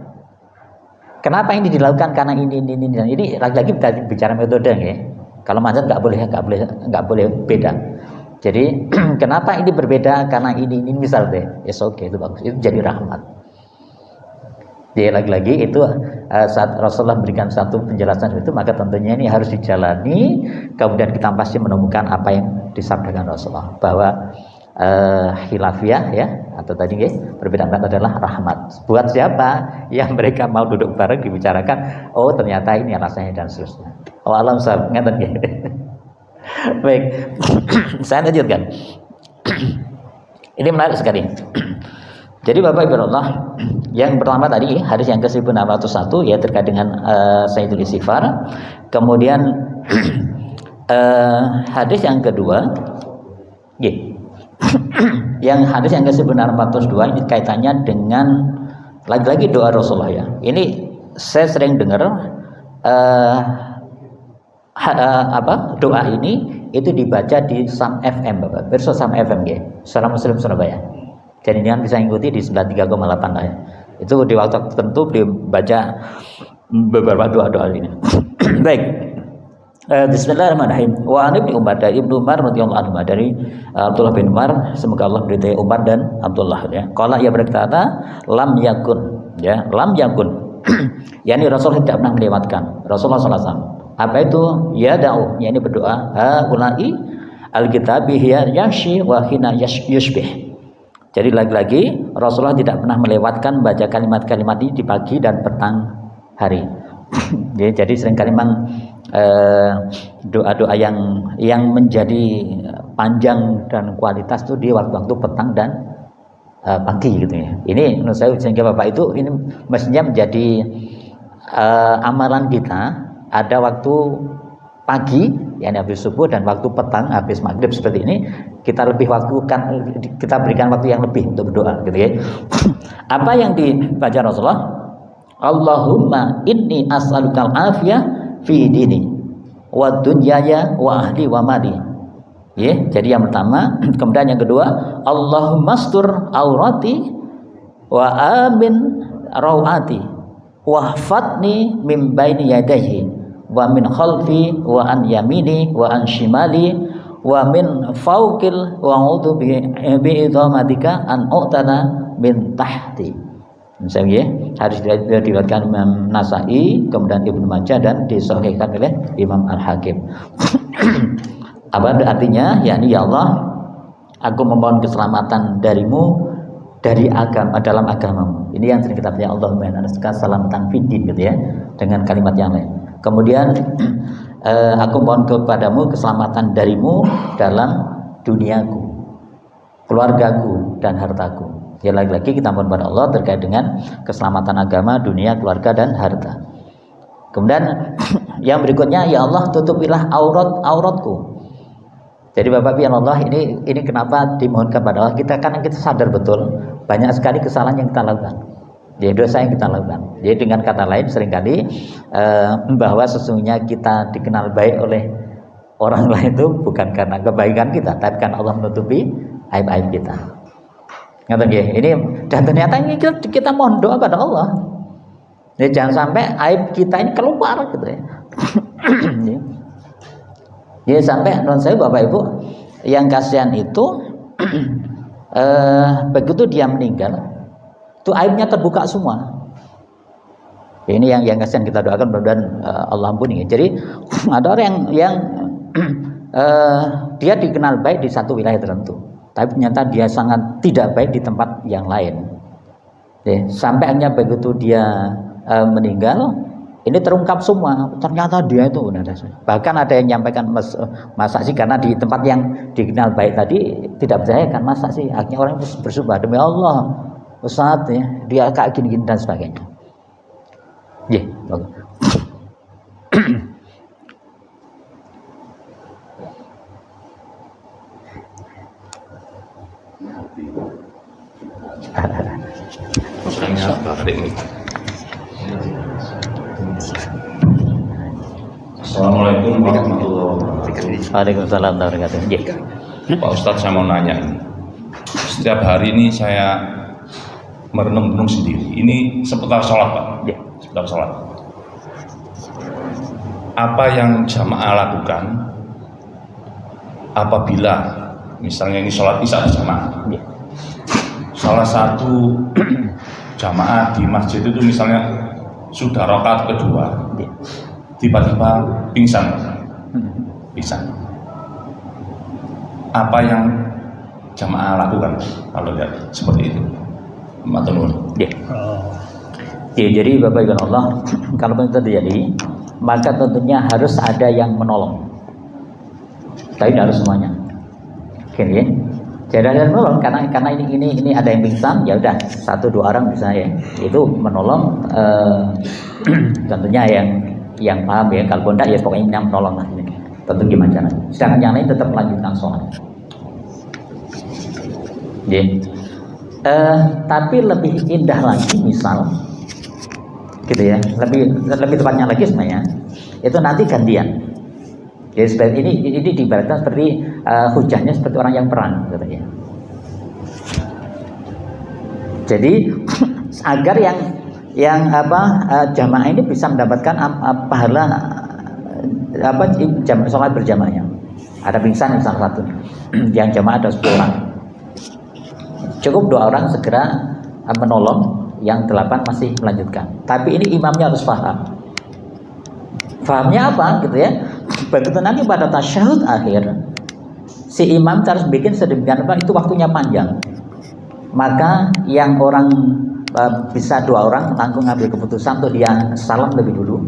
Kenapa ini dilakukan? Karena ini lagi-lagi kita bicara metode ya. Kalau mazhab nggak boleh beda. Jadi kenapa ini berbeda? Karena ini misal deh, okay, itu bagus, itu jadi rahmat. Jadi lagi-lagi itu saat Rasulullah berikan satu penjelasan itu, maka tentunya ini harus dijalani. Kemudian kita pasti menemukan apa yang disabdakan Rasulullah bahwa khilafiyah ya, atau tadi perbedaan pendapat adalah rahmat. Buat siapa yang mereka mau duduk bareng dibicarakan, oh ternyata ini alasannya dan seterusnya. Oh alam sahab ngeten nggih. Baik. Saya lanjutkan. Ini menarik sekali. Jadi Bapak Ibu Allah, yang pertama tadi hadis yang ke-1601 ya terkait dengan Sayyidul Istighfar. Kemudian hadis yang kedua yang hadis yang ke-1642 ini kaitannya dengan lagi-lagi doa Rasulullah ya. Ini saya sering dengar doa ini itu dibaca di Sam FM Bapak. Perso Sam FM ya. Salam Muslim Surabaya. Jadi jangan bisa ikuti di 93,8 lah ya. Itu di waktu tertentu beliau baca beberapa doa-doa ini. Baik. Bismillahirrahmanirrahim. Wa an Ibnu Umar, dari Ibnu Umar radhiyallahu anhu, dari Abdullah bin Umar, semoga Allah beridai Umar dan Abdullah ya. Qala ia berkata, lam yakun ya, lam yakun. Yani Rasul tidak pernah melewatkan. Rasulullah sallallahu alaihi wasallam. Apa itu? Ya da'u, yakni berdoa, haula'i al-kitabi hiya yashi wa hina yushbih. Jadi lagi-lagi Rasulullah tidak pernah melewatkan baca kalimat-kalimat ini di pagi dan petang hari. Jadi seringkali memang doa-doa yang menjadi panjang dan kualitas itu di waktu-waktu petang dan pagi gitu ya. Ini menurut saya sehingga Bapak itu ini mestinya menjadi amalan kita. Ada waktu pagi, yakni habis subuh, dan waktu petang habis maghrib seperti ini, kita berikan waktu yang lebih untuk berdoa, gitu ya. Apa yang dibaca Rasulullah? Allahumma inni as'alukal afiyah fi dini wa dunyaya wa ahli wa mali. Ya, jadi yang pertama, kemudian yang kedua, Allahumma astur aurati wa amin rawati wahfatni min baini yadayhi wa min khalfi wa an yamini wa an shimali wa min fawqil wa a'udzu bi idhamatika an u'tana min tahti. Misalnya hadis diriwayatkan Imam Nasa'i, kemudian Ibnu Majah, dan disahihkan oleh Imam Al-Hakim. Apa artinya? Yakni ya Allah, aku memohon keselamatan darimu dari agama, dalam agamamu. Ini yang sering kita baca, Allahumma inna nas'aluka salamatan fid din, gitu ya, dengan kalimat yang lain. Kemudian aku mohon kepadamu keselamatan darimu dalam duniaku, keluargaku dan hartaku. Ya lagi-lagi kita mohon kepada Allah terkait dengan keselamatan agama, dunia, keluarga dan harta. Kemudian yang berikutnya, ya Allah tutupilah auratku. Jadi Bapak Ibu Allah, ini kenapa dimohonkan kepada Allah? Kita sadar betul banyak sekali kesalahan yang kita lakukan. Jadi dosa yang kita lakukan. Jadi dengan kata lain seringkali bahwa sesungguhnya kita dikenal baik oleh orang lain itu bukan karena kebaikan kita, tapi karena Allah menutupi aib-aib kita. Ngerti ya? Ini dan ternyata ini kita mohon doa pada Allah. Jadi jangan sampai aib kita ini keluar gitu ya. Jadi sampai non saya Bapak Ibu yang kasihan itu begitu dia meninggal, itu aibnya terbuka semua. Ini yang kasihan, kita doakan mudah-mudahan Allah ampuni. Jadi ada orang yang dia dikenal baik di satu wilayah tertentu, tapi ternyata dia sangat tidak baik di tempat yang lain. Sampai hanya begitu dia meninggal, ini terungkap semua. Ternyata dia itu bahkan ada yang menyampaikan masa sih karena di tempat yang dikenal baik tadi tidak percaya kan, masa sih akhirnya orang bersumpah demi Allah Ustaz ya, dia kayak gini-gini dan sebagainya. Bagus. Assalamualaikum warahmatullahi wabarakatuh. Waalaikumsalam warahmatullahi wabarakatuh. Pak Ustadz, saya mau nanya ini. Setiap hari ini saya merenung-renung sendiri. Ini seputar sholat, Pak. Seputar sholat. Apa yang jamaah lakukan apabila misalnya ini sholat isya berjamaah? Salah satu jamaah di masjid itu misalnya sudah rakaat kedua, tiba-tiba pingsan. Apa yang jamaah lakukan kalau lihat seperti itu? Jadi Bapak Ibu Allah, kalau itu terjadi, maka tentunya harus ada yang menolong. Tapi tidak harus semuanya. Oke, jadi ada yang menolong karena ini ada yang pingsan, ya udah 1-2 orang bisa ya. Itu menolong tentunya yang paham ya. Kalau tidak ya pokoknya yang menolong lah ini. Tentu gimana caranya. Sedangkan yang lain tetap melanjutkan sholat. Tapi lebih indah lagi misal gitu ya, lebih tepatnya lagi sebenarnya itu nanti gantian. Jadi seperti ini diibaratkan seperti hujahnya seperti orang yang perang gitu ya. Jadi agar yang jamaah ini bisa mendapatkan pahala sholat berjamaahnya. Ada pingsan salah satu yang jamaah ada 10 orang. Cukup 2 orang segera menolong, yang 8 masih melanjutkan. Tapi ini imamnya harus paham. Fahamnya apa gitu ya? Begitu nanti pada tasyahud akhir, si imam harus bikin sedemikian apa itu waktunya panjang. Maka yang orang bisa 2 orang langsung ngambil keputusan untuk dia salam lebih dulu.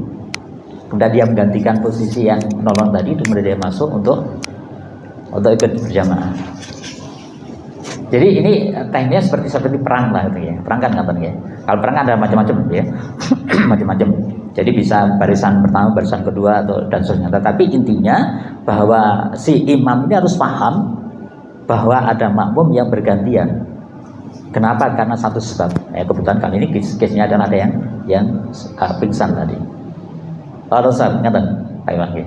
Kemudian dia menggantikan posisi yang menolong tadi, kemudian dia masuk untuk ikut berjamaah. Jadi ini tekniknya seperti perang lah gitu ya. Perang kan ya. Kalau perang kan ada macam-macam ya. Macam-macam. Jadi bisa barisan pertama, barisan kedua dan seterusnya. Tetapi intinya bahwa si imam ini harus paham bahwa ada makmum yang bergantian. Kenapa? Karena satu sebab. Kebetulan kali ini case-nya adalah ada yang pingsan tadi. Kalau saya ngaten, ayo lagi.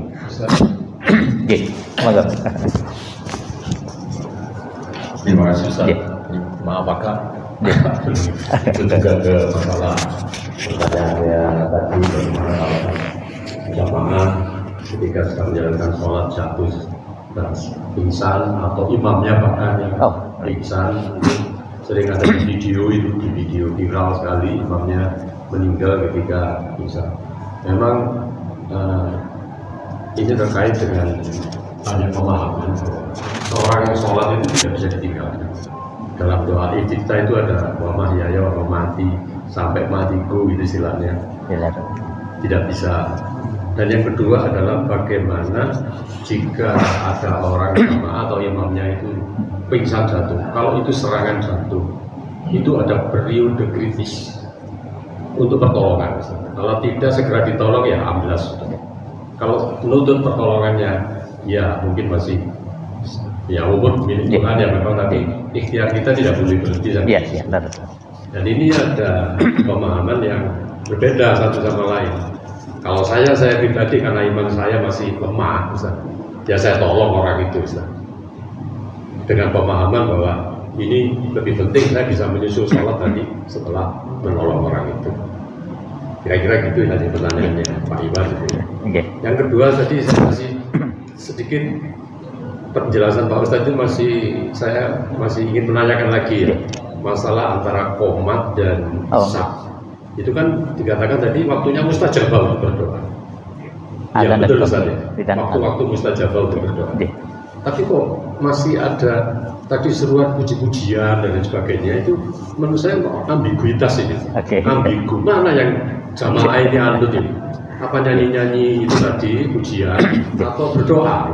Nggih, monggo. Terima kasih Ustaz. Maaf apakah itu juga ke masalah pertanyaan tadi bagaimana jamaah ketika sedang menjalankan sholat jatuh dan pingsan atau imamnya bahkan yang pingsan. Sering ada di video viral sekali imamnya meninggal ketika pingsan. Memang ini terkait dengan hanya pemahaman seorang yang sholat itu tidak bisa ditinggalkan. Dalam doa iftitah itu ada wa mahyaya wa mamati, sampai matiku itu istilahnya tidak bisa. Dan yang kedua adalah bagaimana jika ada orang jamaah atau imamnya itu pingsan jatuh. Kalau itu serangan jantung, itu ada periode kritis untuk pertolongan. Kalau tidak segera ditolong ya amblas. Kalau menuntut pertolongannya ya mungkin masih umur milik Tuhan ya memang, tapi ikhtiar kita tidak boleh berhenti. Dan ini ada pemahaman yang berbeda satu sama lain. Kalau saya pribadi karena iman saya masih lemah, Ustaz, ya saya tolong orang itu, Ustaz. Dengan pemahaman bahwa ini lebih penting saya bisa menyusul sholat tadi setelah menolong orang itu. Kira-kira gitu tadi pertanyaannya Pak Iwan. Okay. Yang kedua tadi saya masih sedikit penjelasan Pak Ustadz itu saya masih ingin menanyakan lagi ya, masalah antara qomat dan syak. Itu kan dikatakan tadi waktunya mustajabah untuk berdoa. Ya betul Ustaz ya. Waktu-waktu mustajabah untuk berdoa. Tapi kok masih ada tadi seruan puji-pujian dan lain sebagainya, itu menurut saya ambiguitas ini. Ambigu, mana yang jamaah ini anut ini? Apa nyanyi-nyanyi itu tadi pujian atau berdoa?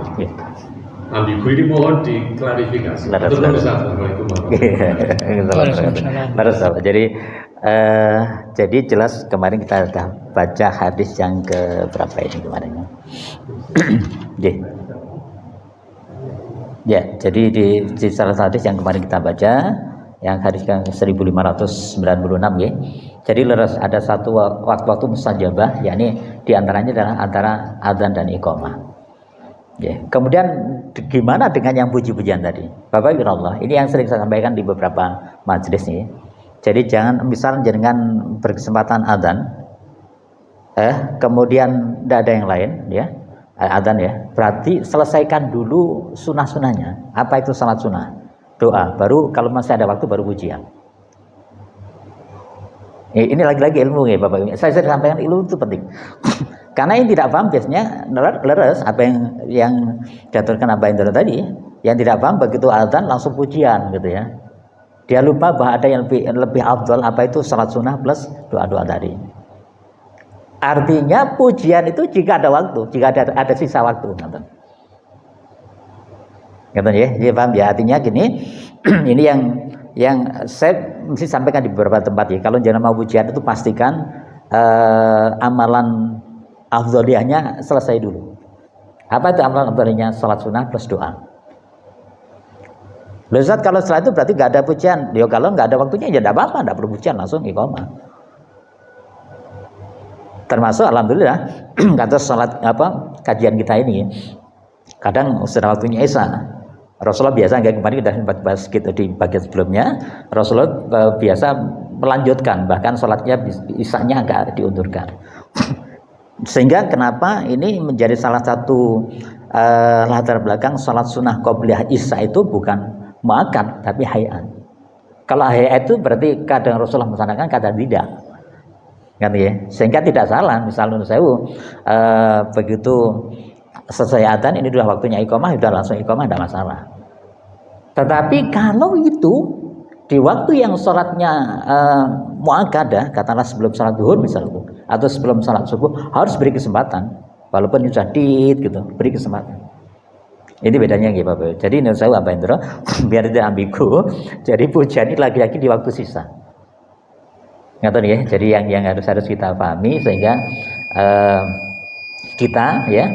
Ambigu ini mohon diklarifikasi. Assalamualaikum warahmatullahi wabarakatuh. Jadi jelas kemarin kita sudah baca hadis yang ke berapa ini kemarin. Ya, jadi di salah satu hadis yang kemarin kita baca, yang hadis yang 1596 ya. Jadi ada satu waktu mustajabah, yakni diantaranya adalah antara adzan dan iqamah. Ya. Kemudian gimana dengan yang puji-pujian tadi? Bapak Ibu Allah, ini yang sering saya sampaikan di beberapa majelis nih. Jadi jangan misalnya jangan berkesempatan adzan, kemudian tidak ada yang lain, ya. Adzan ya, berarti selesaikan dulu sunnah-sunnahnya. Apa itu salat sunnah? Doa, baru kalau masih ada waktu baru pujian. Ini lagi-lagi ilmu ya Bapak Ibu. Saya sampaikan ilmu itu penting. Karena yang tidak paham biasanya leres apa yang diaturkan Abah Indra tadi. Yang tidak paham begitu adzan langsung pujian gitu ya. Dia lupa bahwa ada yang lebih afdal, apa itu salat sunnah plus doa-doa tadi. Artinya pujian itu jika ada waktu, jika ada sisa waktu, nonton. Nonton ya, jadi paham ya. Artinya gini, ini yang saya mesti sampaikan di beberapa tempat ya. Kalau jangan mau pujian itu pastikan amalan afdhaliyahnya selesai dulu. Apa itu amalan afdhaliyahnya? Salat sunnah plus doa. Loh Ustaz, kalau setelah itu berarti nggak ada pujian. Yo kalau nggak ada waktunya ya tidak apa-apa, tidak perlu pujian, langsung iqamah. Termasuk alhamdulillah kata salat kajian kita ini kadang sudah waktunya Isya. Rasulullah biasa nggak, kemarin sudah bahas gitu di bagian sebelumnya, Rasulullah biasa melanjutkan, bahkan salatnya Isyanya agak diundurkan. Sehingga kenapa ini menjadi salah satu latar belakang salat sunnah qobliyah Isya itu bukan muakkad tapi hayat. Kalau hayat itu berarti kadang Rasulullah melaksanakan, kadang tidak. Kan ya, sehingga tidak salah misalnya saya begitu selesai adzan ini sudah waktunya iqamah, sudah langsung iqamah, tidak masalah. Tetapi kalau itu di waktu yang sholatnya muakkadah, katakanlah sebelum sholat zuhur misalnya, atau sebelum sholat subuh, harus beri kesempatan walaupun sudah gitu, beri kesempatan. Ini bedanya gitu Bapak. Jadi menurut saya apa Indro, biar tidak ambigu, jadi pujian ini lagi-lagi di waktu sisa. Ngerti ya, jadi yang harus kita pahami sehingga kita ya,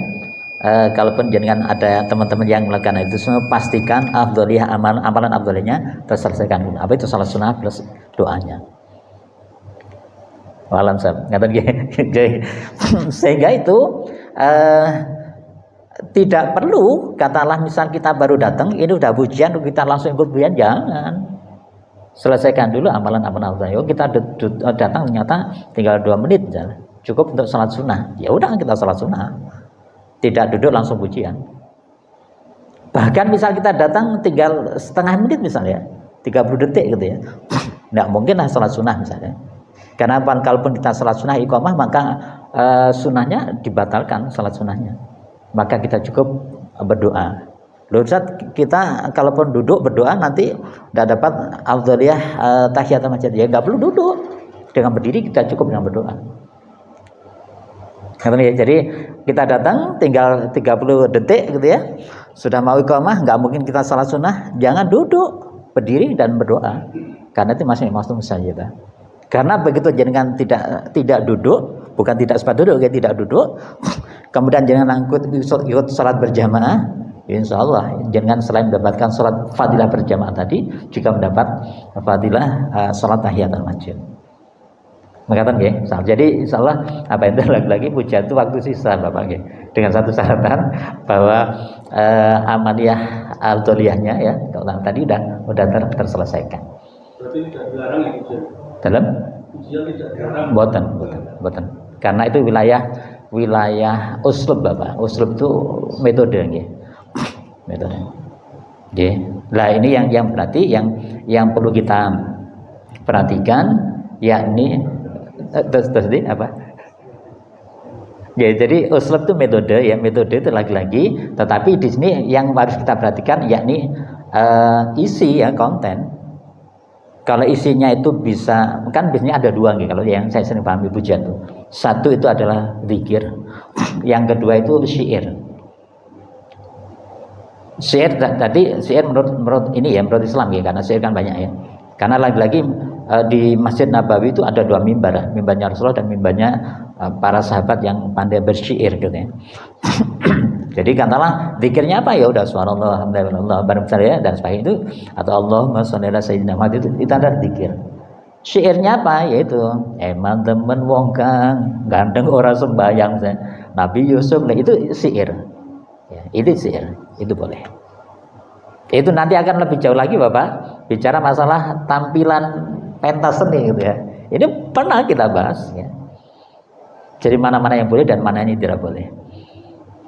kalaupun jangan ada teman-teman yang melakukan itu semua, pastikan afdhaliyah amalan afdhaliyahnya terselesaikan dulu. Apa itu salat sunnah plus doanya. Walam sab, ngerti ya. Sehingga itu tidak perlu katalah misal kita baru datang, ini udah pujian, kita langsung ikut pujian, jangan. Selesaikan dulu amalan-amalan afdhaliyah. Kita datang ternyata tinggal 2 menit misalnya, cukup untuk salat sunnah. Ya udah kita salat sunnah. Tidak duduk langsung pujian. Bahkan misal kita datang tinggal setengah menit misalnya, 30 detik gitu ya. Nggak mungkin lah salat sunnah misalnya. Karena kalaupun kita salat sunnah iqamah, maka sunnahnya dibatalkan salat sunnahnya. Maka kita cukup berdoa. Loh Ustaz, kita kalaupun duduk berdoa nanti tidak dapat afdhaliyah tahiyatul masjid. Ya nggak perlu duduk. Dengan berdiri kita cukup dengan berdoa. Jadi kita datang tinggal 30 detik gitu ya. Sudah mau iqamah, nggak mungkin kita salat sunnah, jangan duduk, berdiri dan berdoa. Karena itu masih mustajabah. Karena begitu jangan tidak duduk, bukan tidak sempat duduk, ya tidak duduk. Kemudian jangan ikut salat berjamaah. insya Allah jangan selain mendapatkan sholat fadilah berjamaah tadi, juga mendapat fadilah sholat tahiyatul masjid. Mengatakan ya, jadi insya Allah apa itu lagi-lagi pujian itu waktu sisa Bapak ya. Dengan satu syaratan bahwa amaliyah al-doliyahnya ya, kalau tadi udah terselesaikan. Berarti tidak dilarang ya ujian? Dalam? Ujian tidak dilarang? Boten. Karena itu wilayah uslub Bapak. Uslub itu metode ya. Metode. Ya. Lah ini yang berarti yang perlu kita perhatikan yakni terus apa? Ya, jadi uslub itu metode ya, metode itu lagi-lagi. Tetapi di sini yang harus kita perhatikan yakni isi ya, konten. Kalau isinya itu bisa, kan biasanya ada dua nih, kalau yang saya sering pahami pujian itu. Satu itu adalah zikir, yang kedua itu syair. Syair tadi syair menurut ini ya, menurut Islam ya, karena syair kan banyak ya. Karena lagi-lagi di Masjid Nabawi itu ada dua mimbar, mimbarnya Rasulullah dan mimbarnya para sahabat yang pandai bersyair gitu ya. Jadi katalah zikirnya apa ya udah subhanallah alhamdulillah bareng saya dan sebagainya itu, atau Allahumma sholli ala sayyidina Muhammad itu ada zikir. Syairnya apa yaitu eman temen wong kang gandeng ora sembayang Nabi Yusuf itu syair. Ya, itu syair, itu boleh. Itu nanti akan lebih jauh lagi Bapak bicara masalah tampilan pentas seni gitu ya. Ini pernah kita bahas ya. Jadi mana-mana yang boleh dan mana yang tidak boleh.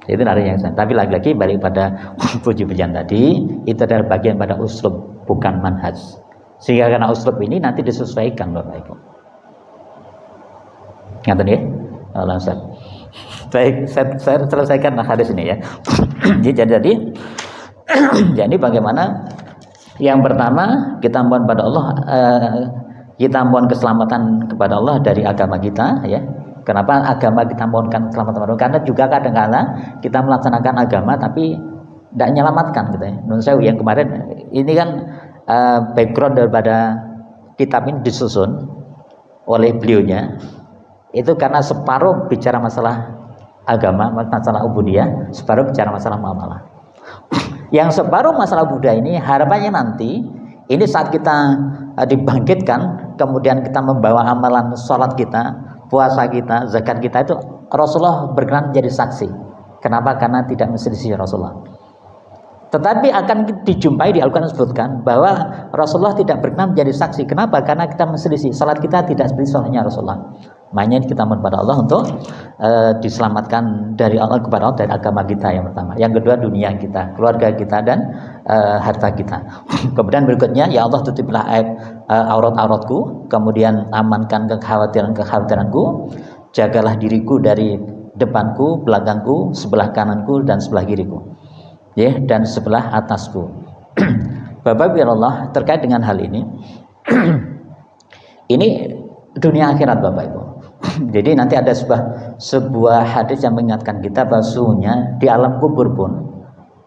Itu nanti yang saya. Tapi lagi-lagi balik pada puji-pujian tadi, itu adalah bagian pada uslub, bukan manhaj. Sehingga karena uslub ini nanti disesuaikan Bapak Ibu. Ngerti ya? Allah Ustaz. Baik, saya selesaikan hadis ini ya. Jadi bagaimana? Yang pertama kita mohon pada Allah, kita mohon keselamatan kepada Allah dari agama kita ya. Kenapa agama kita mohonkan keselamatan kepada Allah? Karena juga kadang-kadang kita melaksanakan agama tapi tidak menyelamatkan gitu ya. Menurut saya yang kemarin ini kan background daripada kitab ini disusun oleh beliaunya itu karena separuh bicara masalah agama, masalah ubudiyah, separuh bicara masalah muamalah. Yang separuh masalah budaya ini harapannya nanti ini saat kita dibangkitkan, kemudian kita membawa amalan sholat kita, puasa kita, zakat kita itu Rasulullah berkenan menjadi saksi. Kenapa? Karena tidak menselisih Rasulullah. Tetapi akan dijumpai di Al-Quran disebutkan bahwa Rasulullah tidak berkenan menjadi saksi. Kenapa? Karena kita menselisih. Salat kita tidak seperti salatnya Rasulullah. Makanya kita mohon pada Allah untuk diselamatkan dari Allah kepada Allah dari agama kita yang pertama. Yang kedua dunia kita, keluarga kita dan harta kita. Kemudian berikutnya ya Allah tutupilah aib aurat-auratku, kemudian amankan kekhawatiranku, jagalah diriku dari depanku, belakangku, sebelah kananku dan sebelah kiriku. Ya, dan sebelah atasku. Bapak Ibu Allah terkait dengan hal ini ini dunia akhirat Bapak Ibu. Jadi nanti ada sebuah hadis yang mengingatkan kita bahwa sesungguhnya di alam kubur pun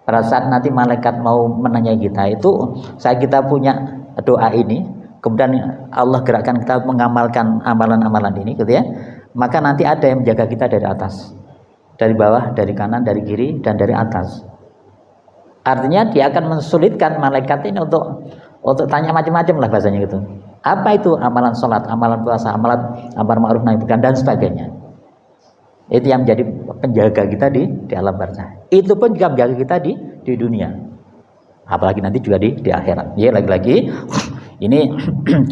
pada saat nanti malaikat mau menanyai kita itu saat kita punya doa ini, kemudian Allah gerakkan kita mengamalkan amalan-amalan ini gitu ya, maka nanti ada yang menjaga kita dari atas, dari bawah, dari kanan, dari kiri dan dari atas. Artinya dia akan mensulitkan malaikat ini untuk tanya macam-macam lah bahasanya gitu. Apa itu amalan sholat, amalan puasa, amalan amar ma'ruf nahi munkar dan sebagainya. Itu yang menjadi penjaga kita di alam barzah. Itu pun juga menjaga kita di dunia. Apalagi nanti juga di akhirat. Ya lagi-lagi ini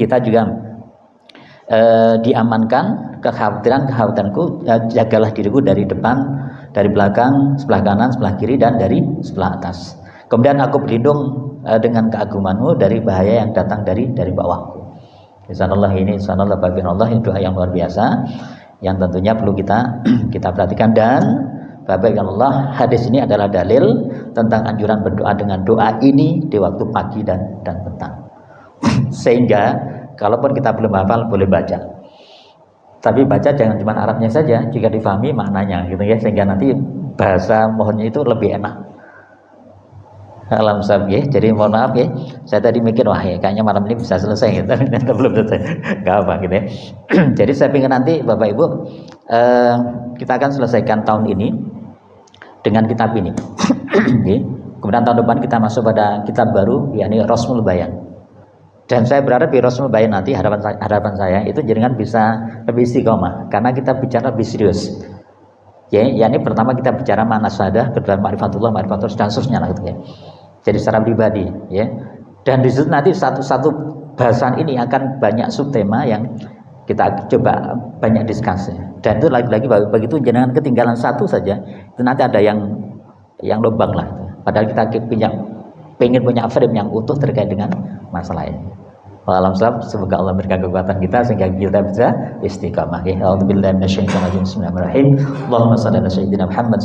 kita juga diamankan kekhawatiranku, jagalah diriku dari depan, dari belakang, sebelah kanan, sebelah kiri dan dari sebelah atas. Kemudian aku berlindung dengan keagunganmu dari bahaya yang datang dari bawahku. Insyaallah ini insyaallah bagian Allah ini doa yang luar biasa yang tentunya perlu kita perhatikan. Dan bagian Allah hadis ini adalah dalil tentang anjuran berdoa dengan doa ini di waktu pagi dan petang. Sehingga kalaupun kita belum hafal boleh baca. Tapi baca jangan cuma Arabnya saja, jika difahami maknanya gitu ya, sehingga nanti bahasa mohonnya itu lebih enak. Alhamdulillah ya. Jadi mohon maaf ya, saya tadi mikir wah ya kayaknya malam ini bisa selesai gitu, tapi ternyata belum selesai. Gak apa gitu ya. Jadi saya pikir nanti Bapak Ibu kita akan selesaikan tahun ini dengan kitab ini. Kemudian tahun depan kita masuk pada kitab baru, yakni Rasmul Bayan. Dan saya berharap di Rasmul Bayan nanti harapan saya itu jenengan bisa lebih istiqomah, karena kita bicara lebih serius. Ya, yakni pertama kita bicara makna syahadah, kedua ma'rifatullah, dan seterusnya lah gitu ya. Jadi secara pribadi, ya. Dan di situ nanti satu-satu bahasan ini akan banyak subtema yang kita coba banyak diskusi. Dan itu lagi-lagi begitu jangan ketinggalan satu saja, itu nanti ada yang lubang lah. Padahal kita pengen punya frame yang utuh terkait dengan masalah ini. Alhamdulillah, semoga Allah memberikan kekuatan kita sehingga kita bisa istiqamah. A'udzubillahi minasyaitonir rajim. Bismillahirrahmanirrahim. Allahumma shalli ala sayyidina Muhammad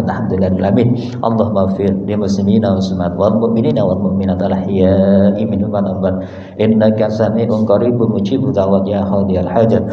alhamdulillahil alamin. Allahumma ighfir lil muslimina wal muslimat wal mu'minina wal mu'minat al ahya'i minhum wal amwat. Innaka sami'un qaribun mujibud da'wat ya hadiyal hajat.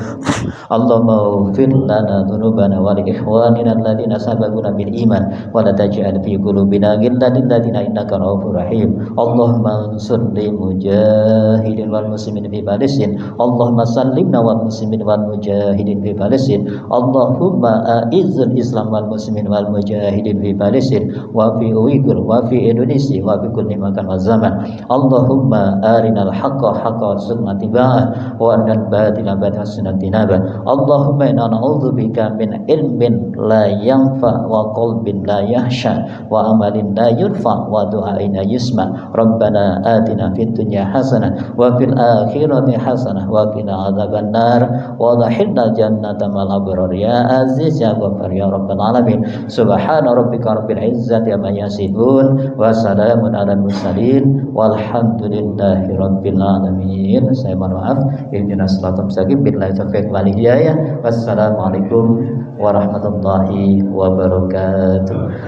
Allahumma ighfir lana dzunubana wa li ikhwanina alladziina sabaquna bil iman wa la taj'al fi qulubina ghillan lil ladzina innaka ra'ufur rahim. Allahumma ansur lil mujahidin wal muslimin fi Palestin. Allahumma sallimna wal muslimin wal mujahidin fi Palestin. Allahumma a'izzil Islam wal muslimin wal mujahidin fi Palestin wa fi Uyghur wa fi Indonesia wa fi kulli makan wa zaman. Allahumma arinal haqqa haqqa warzuqna ittiba'ah wa arinal batila batila warzuqna ijtinabah. Allahumma inna na'udzubika min ilmin la yanfa wa qalbin la yahsha wa amalin la yurfa wa du'ain la yusma. Rabbana atina fid dunya hasanah wa fil akhirati hasanah wa qina adzabannar wa adkhilnal jannata ma'al abrar ya aziz ya ghaffar ya rabbal alamin. Subhana rabbika rabbil izzati amma yasifun wa salamun alal mursalin walhamdulillahi rabbil alamin. Saya mohon maaf. Ihdinas siratal mustaqim billahi taufiq wal hidayah. Wassalamualaikum warahmatullahi wabarakatuh.